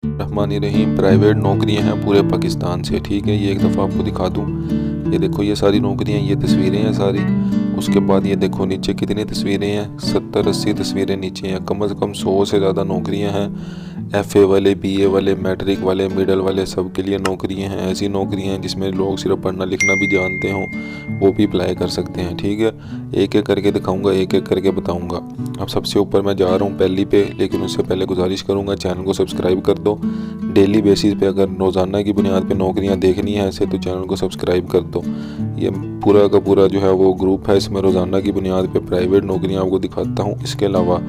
रहमानिर्रहीम। Private नौकरियां हैं पूरे पाकिस्तान से, ठीक है। ये एक दफ़ा आपको दिखा दूं, ये देखो ये सारी नौकरियां, ये तस्वीरें हैं सारी। उसके बाद ये देखो नीचे कितनी तस्वीरें हैं, 70-80 तस्वीरें नीचे हैं। कम से कम 100 से ज़्यादा नौकरियां हैं। FA वाले, BA वाले, मैट्रिक वाले, मिडल वाले, सब के लिए नौकरियां हैं। ऐसी नौकरियां हैं जिसमें लोग सिर्फ पढ़ना लिखना भी जानते हों, वो भी अप्लाई कर सकते हैं, ठीक है। एक एक करके दिखाऊंगा, एक एक करके बताऊंगा। अब सबसे ऊपर मैं जा रहा हूँ पहली पे, लेकिन उससे पहले गुजारिश करूँगा चैनल को सब्सक्राइब कर दो। डेली बेसिस पे अगर रोज़ाना की बुनियाद पे नौकरियां देखनी है ऐसे, तो चैनल को सब्सक्राइब कर दो। ये पूरा का पूरा जो है वो ग्रुप है, इसमें रोज़ाना की बुनियाद पे प्राइवेट नौकरियां आपको दिखाता हूँ। इसके अलावा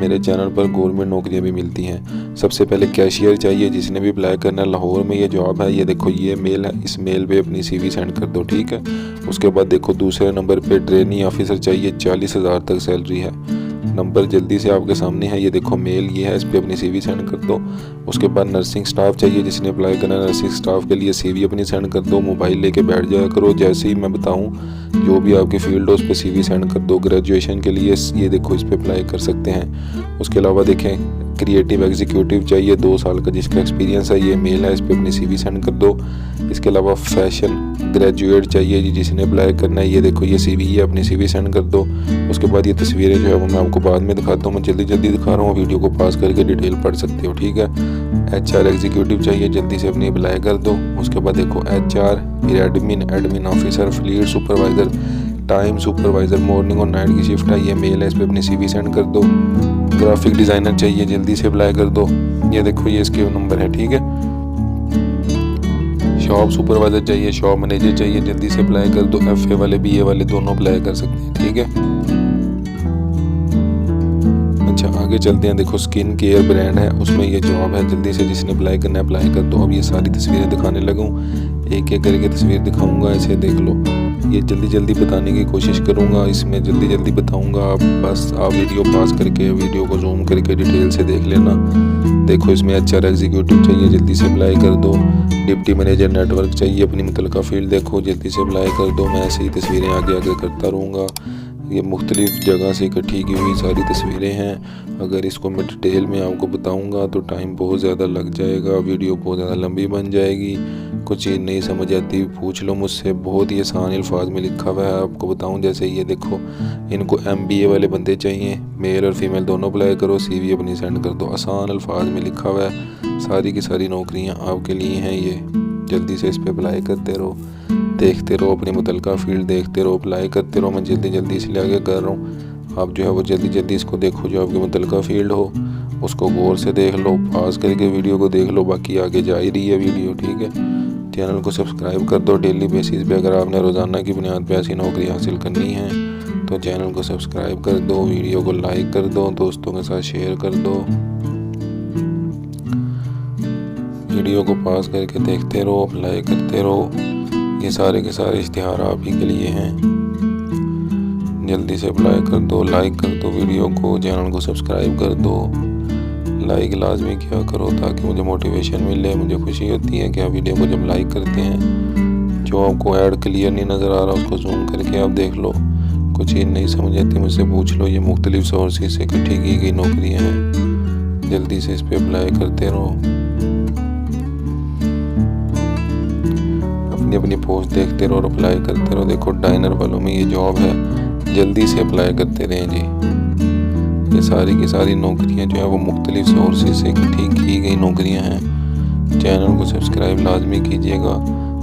मेरे चैनल पर गवर्नमेंट नौकरियां भी मिलती हैं। सबसे पहले कैशियर चाहिए, जिसने भी अप्लाई करना है। लाहौर में ये जॉब है, ये देखो ये मेल है, इस मेल पे अपनी CV सेंड कर दो, ठीक है। उसके बाद देखो दूसरे नंबर पे ट्रेनिंग ऑफिसर चाहिए, 40,000 तक सैलरी है। नंबर जल्दी से आपके सामने है, ये देखो मेल ये है, इस पर अपनी CV सेंड कर दो। उसके बाद नर्सिंग स्टाफ चाहिए, जिसने अप्लाई करना है नर्सिंग स्टाफ के लिए CV अपनी सेंड कर दो। मोबाइल लेके बैठ जाया करो, जैसे ही मैं बताऊं जो भी आपकी फील्ड हो उस पर CV सेंड कर दो। ग्रेजुएशन के लिए ये देखो इस पर अप्लाई कर सकते हैं। उसके अलावा देखें क्रिएटिव एग्जीक्यूटिव चाहिए, 2 साल का जिसका एक्सपीरियंस है, ये मेल है, इस पर अपनी CV सेंड कर दो। इसके अलावा फैशन ग्रेजुएट चाहिए जी, जिसने अप्लाई करना है, ये देखो ये CV है, अपनी CV सेंड कर दो। उसके बाद ये तस्वीरें जो है वो मैं आपको बाद में दिखाता हूँ, मैं जल्दी जल्दी दिखा रहा हूँ, वीडियो को पास करके डिटेल पढ़ सकते हो, ठीक है। HR एग्जीक्यूटिव चाहिए, जल्दी से अपनी अप्लाई कर दो। उसके बाद देखो HR, फिर admin officer, fleet supervisor, time supervisor, morning और नाइट की शिफ्ट है, ये मेल है, इस पर अपनी CV सेंड कर दो। ग्राफिक डिज़ाइनर चाहिए, जल्दी से अप्लाई कर दो, ये देखो ये इसके नंबर है, ठीक है। शॉप सुपरवाइज़र चाहिए, शॉप मैनेजर चाहिए, जल्दी से अप्लाई कर दो। FA वाले BA वाले दोनों अप्लाई कर सकते हैं, ठीक है। अच्छा आगे चलते हैं, देखो स्किन केयर ब्रांड है, उसमें ये जॉब है, जल्दी से जिसने अप्लाई करना है अप्लाई कर दो। अब ये सारी तस्वीरें दिखाने लगूँ, एक एक करके तस्वीर दिखाऊंगा, ऐसे देख लो। ये जल्दी जल्दी बताने की कोशिश करूंगा, इसमें जल्दी जल्दी बताऊंगा। आप बस आप वीडियो पास करके वीडियो को जूम करके डिटेल से देख लेना। देखो इसमें HR एग्जीक्यूटिव चाहिए, जल्दी से अप्लाई कर दो। डिप्टी मैनेजर नेटवर्क चाहिए, अपनी मुतल्लिका फील्ड देखो, जल्दी से अप्लाई कर दो। मैं ऐसे ही तस्वीरें आगे आगे करता रहूँगा। ये मुख्तलिफ़ जगह से इकट्ठी की हुई सारी तस्वीरें हैं। अगर इसको मैं डिटेल में आपको बताऊंगा तो टाइम बहुत ज़्यादा लग जाएगा, वीडियो बहुत ज़्यादा लंबी बन जाएगी। कुछ चीज़ नहीं समझ आती पूछ लो मुझसे, बहुत ही आसान अल्फाज में लिखा हुआ है। आपको बताऊं, जैसे ये देखो इनको MBA वाले बंदे चाहिए, मेल और फीमेल दोनों अप्लाई करो, CV अपनी सेंड कर दो। आसान अल्फाज में लिखा हुआ है, सारी की सारी नौकरियां आपके लिए हैं। ये जल्दी से इस पर अप्लाई करते रहो, देखते रहो, अपनी मुतल्लिका फील्ड देखते रहो, अप्लाई करते रहो। मैं जल्दी जल्दी इसलिए आगे कर रहा हूँ, आप जो है वो जल्दी जल्दी इसको देखो, जो आपकी मुतल्लिका फील्ड हो उसको गौर से देख लो, पास करके वीडियो को देख लो। बाकी आगे जा ही रही है वीडियो, ठीक है। चैनल को सब्सक्राइब कर दो डेली बेसिस पे। अगर आपने रोज़ाना की बुनियाद पे ऐसी नौकरी हासिल करनी है तो चैनल को सब्सक्राइब कर दो, वीडियो को लाइक कर दो, दोस्तों के साथ शेयर कर दो। वीडियो को पास करके देखते रहो, अप्लाई करते रहो। ये सारे के सारे इश्तिहार आप ही के लिए हैं, जल्दी से अप्लाई कर दो, लाइक कर दो वीडियो को, चैनल को सब्सक्राइब कर दो। लाइक लाजमी क्या करो ताकि मुझे मोटिवेशन मिले। मुझे खुशी होती है कि आप वीडियो को जब लाइक करते हैं। जो आपको ऐड क्लियर नहीं नज़र आ रहा उसको जूम करके आप देख लो, कुछ चीज़ नहीं समझ आती मुझसे पूछ लो। ये मुख्तलिफ सोर्सेज से इकट्ठी की गई नौकरियाँ हैं, जल्दी से इस पर अप्लाई करते रहो। अपनी अपनी पोस्ट देखते रहो और अप्लाई करते रहो। देखो डाइनर वालों में ये जॉब है, जल्दी से अप्लाई करते रहें जी। ये सारी की सारी नौकरियां जो है वो मुख्तलिफ सोर्सेज से इकट्ठी की गई नौकरियां हैं। चैनल को सब्सक्राइब लाजमी कीजिएगा,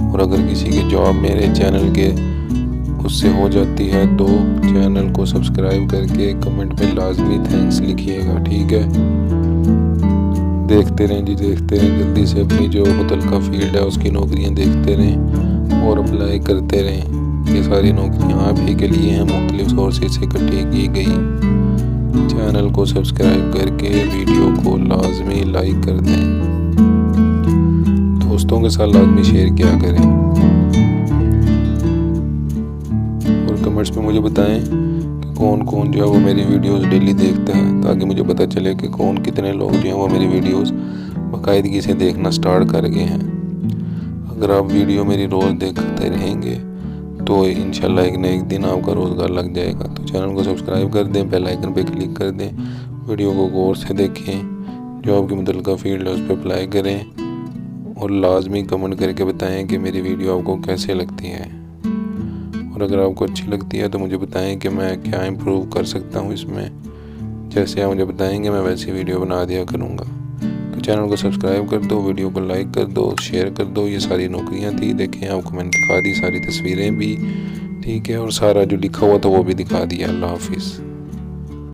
और अगर किसी की जॉब मेरे चैनल के उससे हो जाती है तो चैनल को सब्सक्राइब करके कमेंट में लाजमी थैंक्स लिखिएगा, ठीक है। देखते रहें जी, देखते रहें, जल्दी से अपनी जो मुतल्लिका फील्ड है उसकी नौकरियां देखते रहें और अप्लाई करते रहें। ये सारी नौकरियां आप ही के लिए हैं, मुख्तलिफ सोर्सेज से इकट्ठी की गई। चैनल को सब्सक्राइब करके वीडियो को लाजमी लाइक कर दें, दोस्तों के साथ लाजमी शेयर किया करें, और कमेंट्स में मुझे बताएं कि कौन कौन जो है वो मेरी वीडियोस डेली देखता है, ताकि मुझे पता चले कि कौन कितने लोग जो हैं वो मेरी वीडियोस बाकायदगी से देखना स्टार्ट कर गए हैं। अगर आप वीडियो मेरी रोज़ देखते रहेंगे तो इंशाल्लाह एक न एक दिन आपका रोज़गार लग जाएगा। तो चैनल को सब्सक्राइब कर दें, बेल आइकन पे क्लिक कर दें, वीडियो को गौर से देखें, जो आपकी मुतल्लिका फील्ड है उस पर अप्लाई करें और लाजमी कमेंट करके बताएं कि मेरी वीडियो आपको कैसे लगती है। और अगर आपको अच्छी लगती है तो मुझे बताएं कि मैं क्या इम्प्रूव कर सकता हूँ इसमें। जैसे आप मुझे बताएंगे मैं वैसी वीडियो बना दिया करूँगा। तो चैनल को सब्सक्राइब कर दो, वीडियो को लाइक कर दो, शेयर कर दो। ये सारी नौकरियाँ थी, देखें आपको मैंने दिखा दी सारी तस्वीरें भी, ठीक है, और सारा जो लिखा हुआ था वो भी दिखा दिया। अल्लाह हाफिज़।